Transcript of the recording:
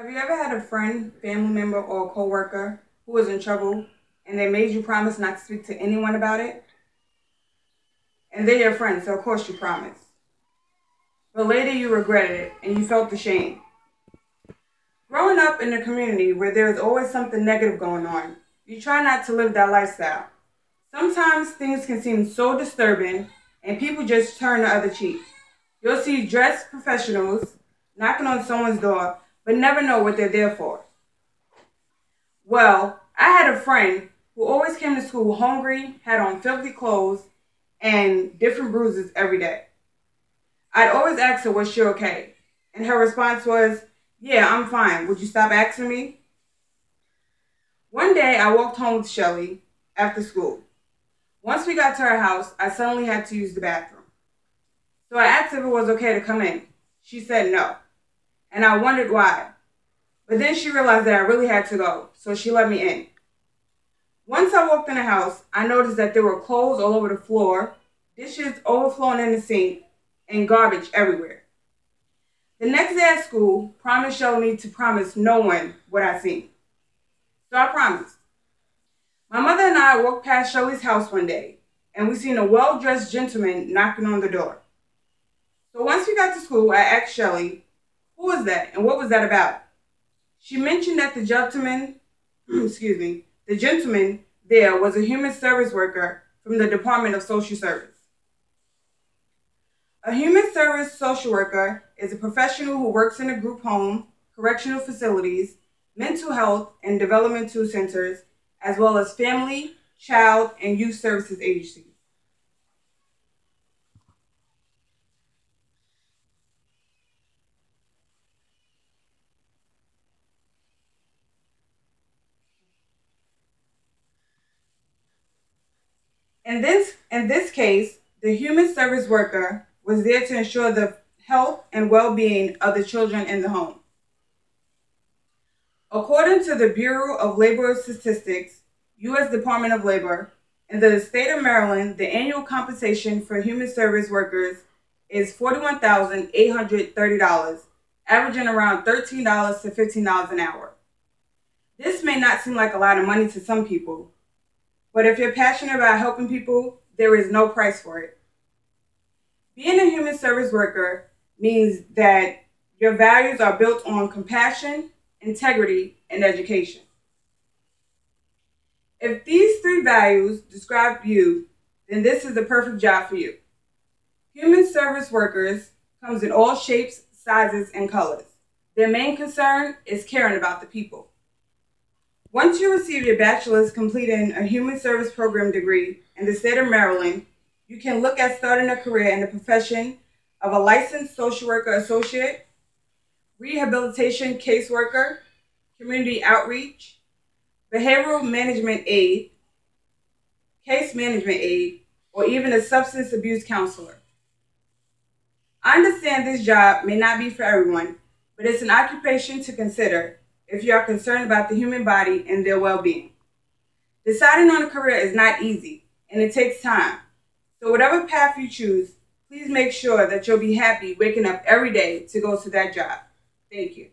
Have you ever had a friend, family member, or a coworker who was in trouble and they made you promise not to speak to anyone about it? And they're your friend, so of course you promised. But later you regretted it and you felt ashamed. Growing up in a community where there's always something negative going on, you try not to live that lifestyle. Sometimes things can seem so disturbing and people just turn the other cheek. You'll see dressed professionals knocking on someone's door but never know what they're there for. Well, I had a friend who always came to school hungry, had on filthy clothes, and different bruises every day. I'd always ask her, was she okay? And her response was, yeah, I'm fine. Would you stop asking me? One day, I walked home with Shelly after school. Once we got to her house, I suddenly had to use the bathroom. So I asked if it was okay to come in. She said no. And I wondered why. But then she realized that I really had to go, so she let me in. Once I walked in the house, I noticed that there were clothes all over the floor, dishes overflowing in the sink, and garbage everywhere. The next day at school, promised showed me to promise no one what I seen. So I promised. My mother and I walked past Shirley's house one day, and we seen a well-dressed gentleman knocking on the door. So once we got to school, I asked Shirley, who was that and what was that about? She mentioned that the gentleman there was a human service worker from the Department of Social Service. A human service social worker is a professional who works in a group home, correctional facilities, mental health and developmental centers, as well as family, child, and youth services agencies. In this case, the human service worker was there to ensure the health and well-being of the children in the home. According to the Bureau of Labor Statistics, U.S. Department of Labor, in the state of Maryland, the annual compensation for human service workers is $41,830, averaging around $13 to $15 an hour. This may not seem like a lot of money to some people, but if you're passionate about helping people, there is no price for it. Being a human service worker means that your values are built on compassion, integrity, and education. If these three values describe you, then this is the perfect job for you. Human service workers comes in all shapes, sizes, and colors. Their main concern is caring about the people. Once you receive your bachelor's completing a human service program degree in the state of Maryland, you can look at starting a career in the profession of a licensed social worker associate, rehabilitation caseworker, community outreach, behavioral management aide, case management aide, or even a substance abuse counselor. I understand this job may not be for everyone, but it's an occupation to consider if you are concerned about the human body and their well-being. Deciding on a career is not easy, and it takes time. So whatever path you choose, please make sure that you'll be happy waking up every day to go to that job. Thank you.